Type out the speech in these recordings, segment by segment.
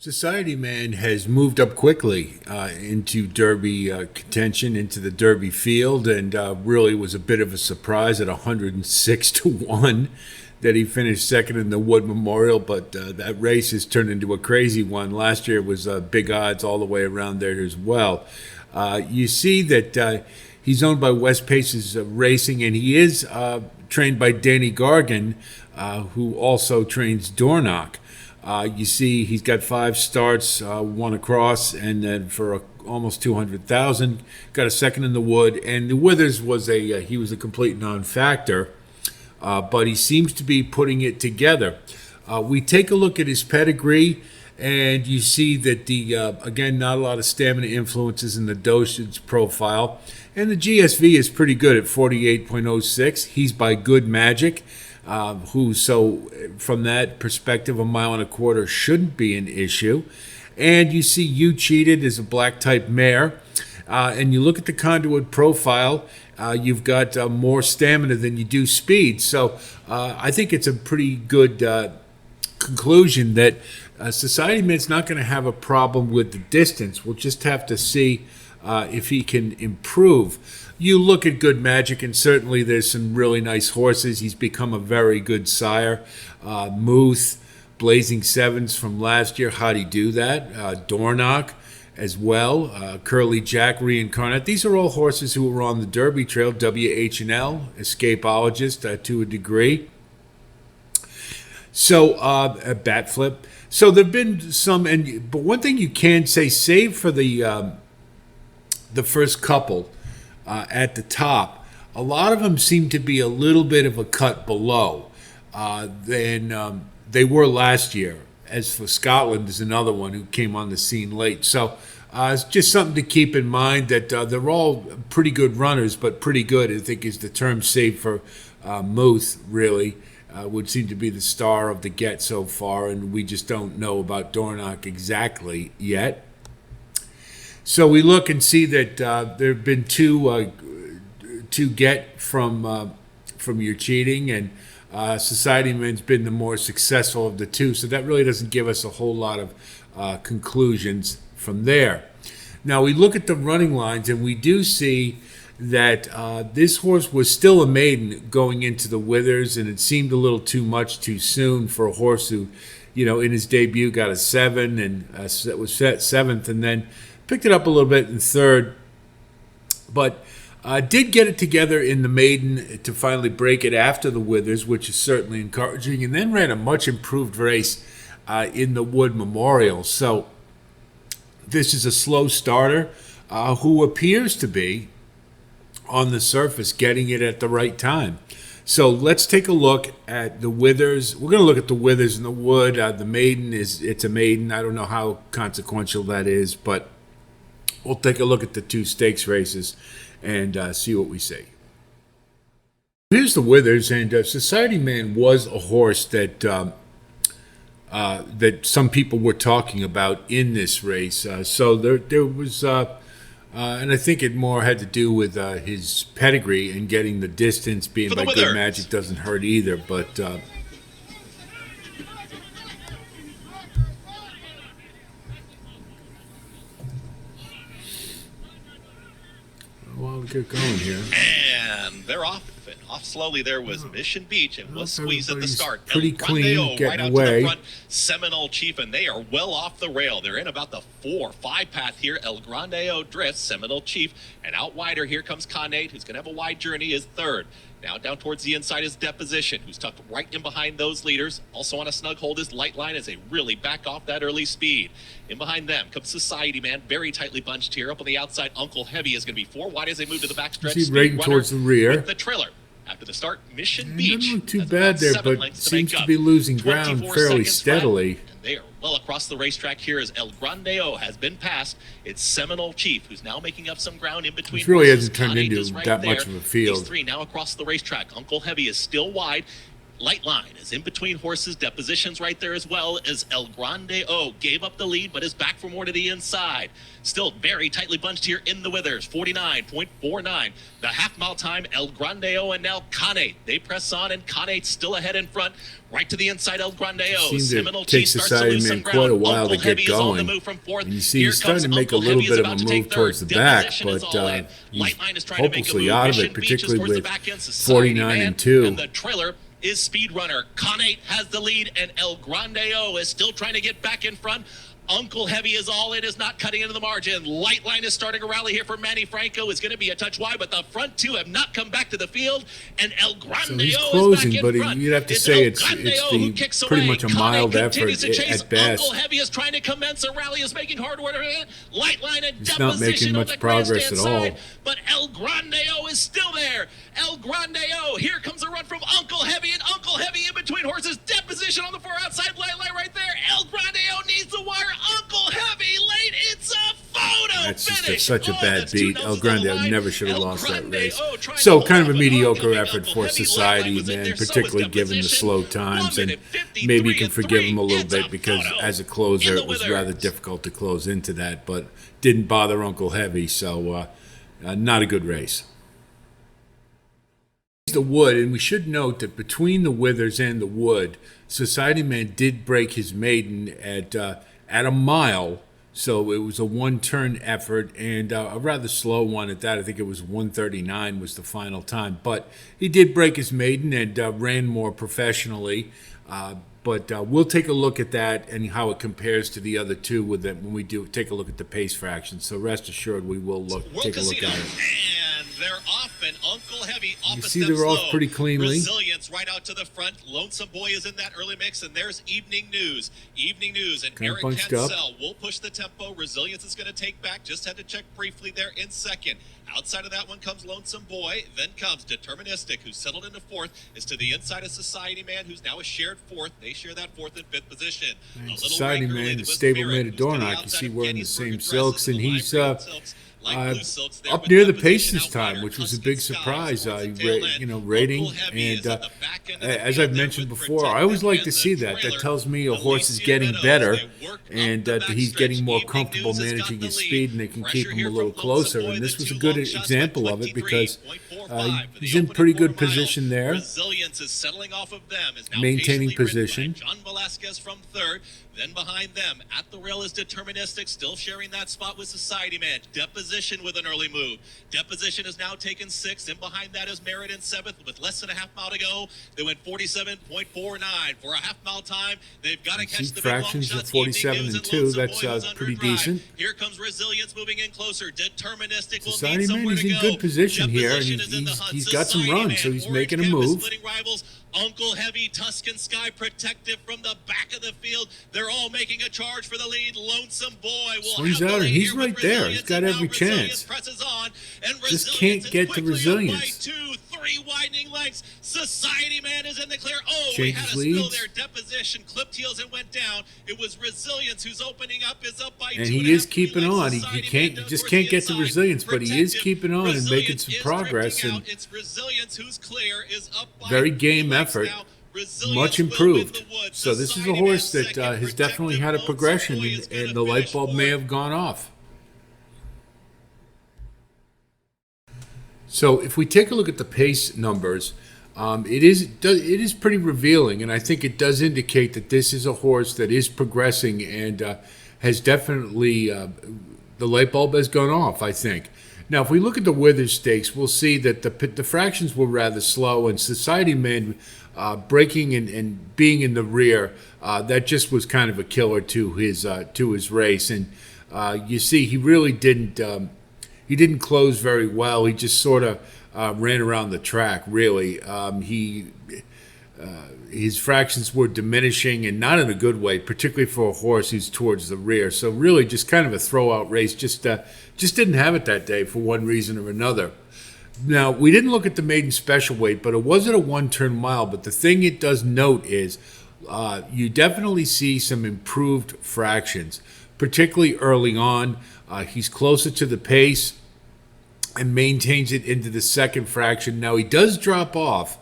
Society Man has moved up quickly into Derby contention, into the Derby field, and really was a bit of a surprise at 106 to 1 that he finished second in the Wood Memorial. But that race has turned into a crazy one. Last year it was big odds all the way around there as well. You see that he's owned by West Paces Racing, and he is trained by Danny Gargan, who also trains Dornoch. You see, he's got 5 starts, 1 across, and then for almost 200,000, got a second in the Wood. And the Withers was he was a complete non-factor, but he seems to be putting it together. We take a look at his pedigree, and you see that again, not a lot of stamina influences in the dosage profile, and the GSV is pretty good at 48.06. He's by Good Magic. So from that perspective, 1.25 miles shouldn't be an issue. And you see You Cheated is a black type mare. And you look at the conduit profile, you've got more stamina than you do speed. So I think it's a pretty good conclusion that Society Man's not going to have a problem with the distance. We'll just have to see if he can improve. You look at Good Magic, and certainly there's some really nice horses. He's become a very good sire. Muth, Blazing Sevens from last year. How'd he do that? Dornoch as well. Curly Jack Reincarnate. These are all horses who were on the Derby Trail. WH&L, escapologist to a degree. So, a bat flip. So there have been some, but one thing you can say, save for the first couple, at the top, a lot of them seem to be a little bit of a cut below than they were last year. As for Scotland, there's another one who came on the scene late. So it's just something to keep in mind that they're all pretty good runners, but pretty good, I think, is the term, save for Muth, really. Would seem to be the star of the get so far, and we just don't know about Dornoch exactly yet. So we look and see that there have been two get from Your Cheating, and Society Man's been the more successful of the two. So that really doesn't give us a whole lot of conclusions from there. Now we look at the running lines, and we do see that this horse was still a maiden going into the Withers, and it seemed a little too much too soon for a horse who, in his debut got a 7 and was set 7th, and then picked it up a little bit in 3rd, but did get it together in the maiden to finally break it after the Withers, which is certainly encouraging, and then ran a much improved race in the Wood Memorial. So this is a slow starter who appears to be, on the surface, getting it at the right time. So let's take a look at the Withers. We're going to look at the Withers and the Wood. The maiden it's a maiden. I don't know how consequential that is, but we'll take a look at the 2 stakes races and see what we see. Here's the Withers, and Society Man was a horse that that some people were talking about in this race. So there was, and I think it more had to do with his pedigree and getting the distance. Being by Good Magic doesn't hurt either, but. Well, we'll get going here. And they're off. And off slowly there was Mission Beach, and was squeezed at the start. Pretty clean, getting right out away. To the front. Seminole Chief, and they are well off the rail. They're in about the 4-5 path here. El Grandeo drifts, Seminole Chief, and out wider here comes Conate, who's going to have a wide journey, is 3rd. Now down towards the inside is Deposition, who's tucked right in behind those leaders. Also on a snug hold is Lightline as they really back off that early speed. In behind them comes Society Man, very tightly bunched here. Up on the outside, Uncle Heavy is going to be 4 wide as they move to the backstretch. He's right towards the rear. With the trailer. After the start, Mission Beach. Doesn't look too bad there, but seems to be losing ground fairly steadily. And they are well across the racetrack here as El Grandeo has been passed. It's Seminole Chief, who's now making up some ground in between. This really hasn't turned into that much of a field. These 3 now across the racetrack. Uncle Heavy is still wide. Light Line is in between horses. Depositions right there as well as El Grande O gave up the lead but is back for more to the inside. Still very tightly bunched here in the withers. 49.49. The half-mile time, El Grande O and now Conate. They press on and Conate's still ahead in front. Right to the inside, El Grande O. Seemed to take Society Man quite a while to get going. And you see he's starting to make a little bit of a move towards the back, but he's hopelessly out of it, particularly with 49 and 2. And the trailer is Speedrunner. Conate has the lead, and El Grande O is still trying to get back in front. Uncle Heavy is all in, is not cutting into the margin. Light Line is starting a rally here for Manny Franco. Is going to be a touch wide, but the front two have not come back to the field. And El Grande O is closing, back in but front. you'd have to say it's pretty much a mild effort at best. Uncle Heavy is trying to commence a rally, is making hard work. Light Line and He's not making much progress at all. But El Grande O is still there. El Grande O, here comes a run from Uncle Heavy, and Uncle Heavy in between horses. Deposition on the far outside. Light Line right there. El Grande O needs the wire. Uncle Heavy late. It's a photo That's finish. Just such a bad beat. El Grande never should have lost that race. So kind of a mediocre effort for Society Man, particularly given the slow times, and maybe you can forgive him a little bit because as a closer it was rather difficult to close into that, but didn't bother Uncle Heavy, so not a good race. The Wood, and we should note that between the Withers and the Wood, Society Man did break his maiden at a mile, so it was a one-turn effort and a rather slow one at that. I think it was 1:39 was the final time, but he did break his maiden and ran more professionally. But we'll take a look at that and how it compares to the other two with it when we do take a look at the pace fraction. So rest assured, we will take a look at it. And they're off, and Uncle Heavy off. You see they're off pretty cleanly. Resilience right out to the front. Lonesome Boy is in that early mix, and there's Evening News. Evening News, and Kind of Eric bunched Cancel will push the tempo. Resilience is going to take back. Just had to check briefly there in second. Outside of that one comes Lonesome Boy. Then comes Deterministic, who's settled into fourth. Is to the inside of Society Man, who's now a shared fourth. They share that fourth and fifth position. Society Man, the stablemate of Dornoch, you see wearing the same silks, and he's up near the pace this time, which was a big surprise. Rating, and as I've mentioned before, I always like to see that. That tells me a horse is getting better, and that he's getting more comfortable managing his speed, and they can keep him a little closer. And this was a good example of it because he's in pretty good position there, maintaining position. John Velasquez from third. Then behind them, at the rail is Deterministic, still sharing that spot with Society Man. Deposition with an early move. Deposition has now taken sixth, and behind that is Merit in seventh with less than a half mile to go. They went 47.49 for a half mile time. They've got to catch the fractions of 47 and 2. That's pretty decent. Here comes Resilience moving in closer. Deterministic will Society Man is in good position here, and he's got some runs, so he's making a move. Uncle Heavy, Tuscan Sky, Protective from the back of the field. They're all making a charge for the lead. Lonesome Boy will swings out, and he's right there. He's got every chance. Presses on, and just can't get to Resilience. 2, 3 widening lengths. Society Man is in the clear. Oh, Changes we had a spill leads. there. Deposition clipped heels and went down. It was Resilience who's opening up. Is up by 2.5. And he is keeping on. He just can't get to Resilience, but he is keeping on and making some progress. And it's Resilience who's clear. Is up by very game effort. Much improved. So this is a horse that has definitely had a progression, and the light bulb may have gone off. So if we take a look at the pace numbers, it is pretty revealing, and I think it does indicate that this is a horse that is progressing and has definitely the light bulb has gone off, I think. Now, if we look at the Withers Stakes, we'll see that the fractions were rather slow, and Society Man breaking and being in the rear, that just was kind of a killer to his race. And you see, he really didn't close very well. He just sort of ran around the track. Really, his fractions were diminishing, and not in a good way, particularly for a horse who's towards the rear. So really, just kind of a throw-out race. Just didn't have it that day for one reason or another. Now, we didn't look at the maiden special weight, but it wasn't a one-turn mile. But the thing it does note is you definitely see some improved fractions, particularly early on. He's closer to the pace and maintains it into the second fraction. Now, he does drop off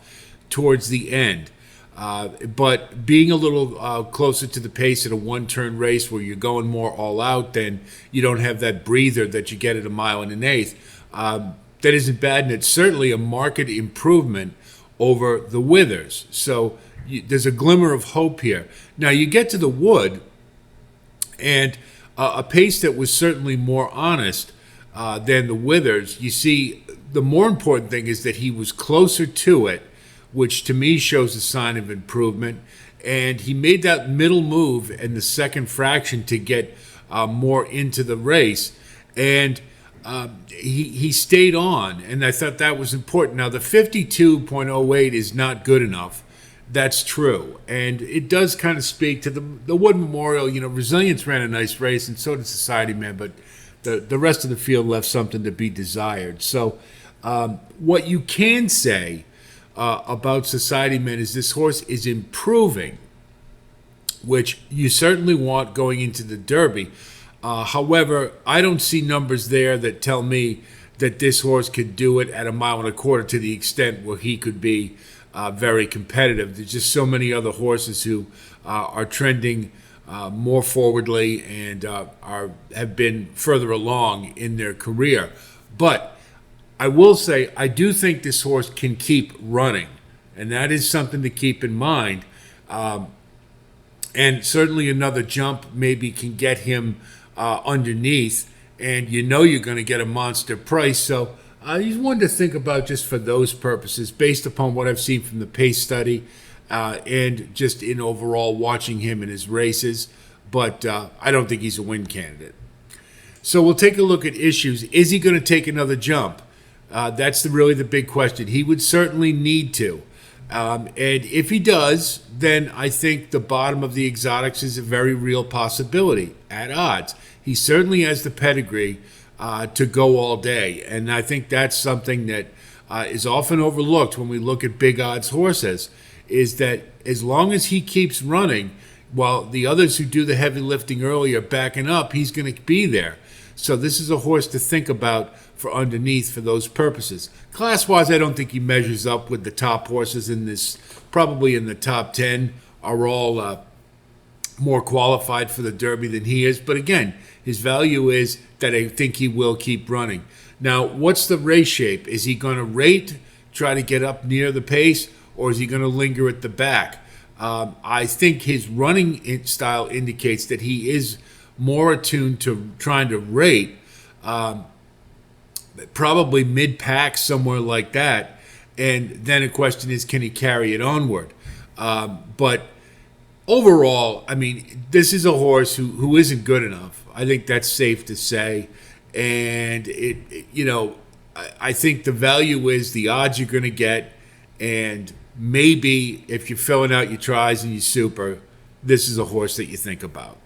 towards the end. But being a little closer to the pace at a one-turn race where you're going more all out, then you don't have that breather that you get at a mile and an eighth. That isn't bad, and it's certainly a marked improvement over the Withers. So there's a glimmer of hope here. Now you get to the Wood, and a pace that was certainly more honest than the Withers. You see, the more important thing is that he was closer to it, which to me shows a sign of improvement. And he made that middle move in the second fraction to get more into the race. And he stayed on, and I thought that was important. Now, the 52.08 is not good enough. That's true. And it does kind of speak to the Wood Memorial. You know, Resilience ran a nice race, and so did Society Man, but the rest of the field left something to be desired. So what you can say about Society Man is this horse is improving, which you certainly want going into the Derby. However, I don't see numbers there that tell me that this horse could do it at a mile and a quarter to the extent where he could be very competitive. There's just so many other horses who are trending more forwardly and have been further along in their career. But I will say, I do think this horse can keep running, and that is something to keep in mind. And certainly another jump maybe can get him underneath, and you know you're going to get a monster price. So he's one to think about just for those purposes, based upon what I've seen from the pace study and just in overall watching him in his races. But I don't think he's a win candidate. So we'll take a look at issues. Is he going to take another jump? That's really the big question. He would certainly need to. And if he does, then I think the bottom of the exotics is a very real possibility at odds. He certainly has the pedigree to go all day. And I think that's something that is often overlooked when we look at big odds horses, is that as long as he keeps running, while the others who do the heavy lifting early are backing up, he's going to be there. So this is a horse to think about for underneath for those purposes. Class-wise, I don't think he measures up with the top horses in this. Probably in the top 10 are all more qualified for the Derby than he is. But again, his value is that I think he will keep running. Now, what's the race shape? Is he going to rate, try to get up near the pace, or is he going to linger at the back? I think his running style indicates that he is more attuned to trying to rate, probably mid-pack, somewhere like that. And then the question is, can he carry it onward? But overall, I mean, this is a horse who isn't good enough. I think that's safe to say. And, I think the value is the odds you're going to get. And maybe if you're filling out your tries and your super, this is a horse that you think about.